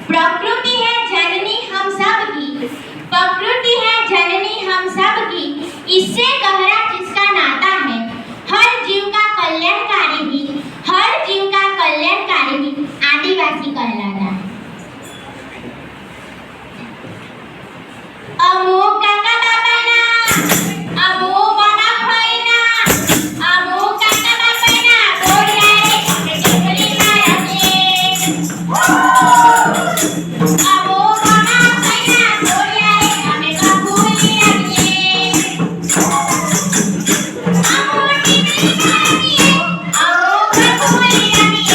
प्रकृति है जननी हम सब की, प्रकृति है जननी हम सब की, इससे गहरा जिसका नाता है, हर जीव का कल्याणकारी भी, हर जीव का कल्याणकारी भी आदिवासी कहलाता है। अमो काका बाबा ना, अमो बाबा भाई ना, अमो काका बाबा ना, बोलिया रे चकली मारा के। अमो बाबा भाई ना, बोलिया रे हमें कबूली रखिए। अमो टीवी खाइए, अमो कबूली रखिए।